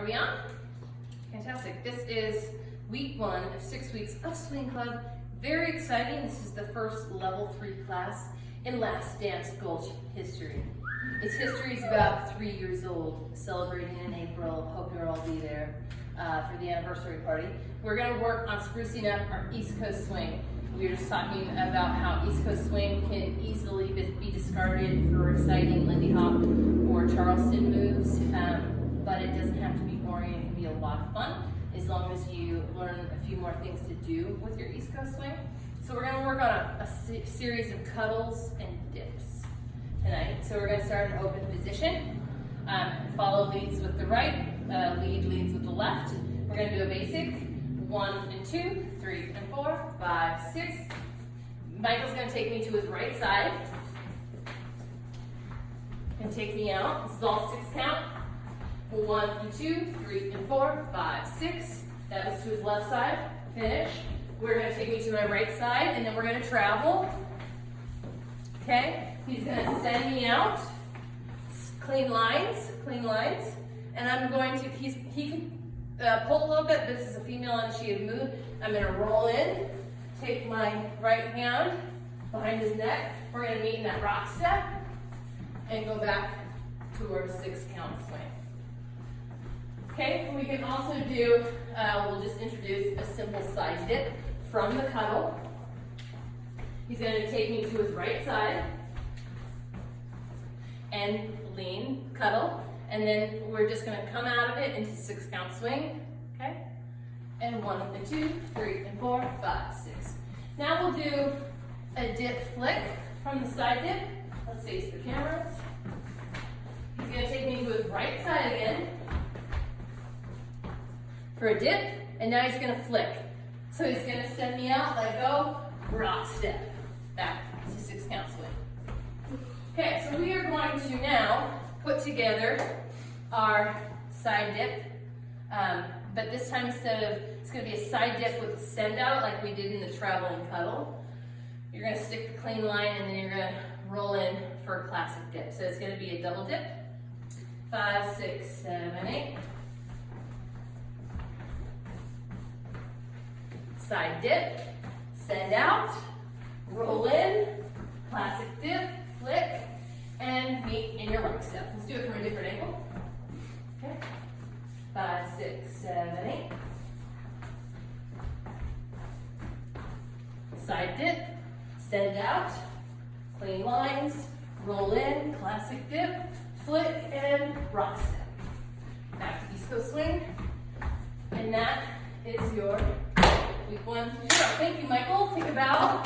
we on? Fantastic. This is week 1 of 6 weeks of Swing Club. Very exciting. This is the first level 3 class in Last Dance Gulch history. Its history is about 3 years old, celebrating in April. Hope you'll all be there for the anniversary party. We're going to work on sprucing up our East Coast swing. We were just talking about how East Coast swing can easily be discarded for exciting Lindy Hop or Charleston moves, but it doesn't have to be boring. It can be a lot of fun as long as you learn a few more things to do with your East Coast swing. So we're going to work on a series of cuddles and dips tonight. So we're going to start in open position. Follow leads with the right, lead leads with the left. We're going to do a basic 1 and 2, 3 and 4, 5, 6. Michael's going to take me to his right side and take me out. This is all 6 count. 1 and 2, 3 and 4, 5, 6. That was to his left side. Finish. We're going to take me to my right side, and then we're going to travel. Okay? He's going to send me out. Clean lines, and I'm going to, he can pull a little bit. This is a female initiated move. I'm going to roll in, take my right hand behind his neck. We're going to meet in that rock step and go back to our 6 count swing. Okay, we can also do, we'll just introduce a simple side dip from the cuddle. He's going to take me to his right side and lean, cuddle, and then we're just going to come out of it into 6 count swing, okay? And 1 and 2, 3 and 4, 5, 6. Now we'll do a dip flick from the side dip. Let's face the cameras. He's going to take me to his right side again for a dip, and now he's going to flick. So he's going to send me out, let go, rock step, back to 6 count swing. Okay, so we are going to now put together our side dip, but this time instead of, it's going to be a side dip with a send out like we did in the traveling cuddle. You're going to stick the clean line and then you're going to roll in for a classic dip. So it's going to be a double dip. 5, 6, 7, 8. Side dip, send out, roll in, classic dip, flick, and meet in your rock step. Let's do it from a different angle. Okay. 5, 6, 7, 8. Side dip, send out, clean lines, roll in, classic dip, flick, and rock step. Back to East Coast swing. And that is your week 1 0. Thank you, Michael. Take a bow.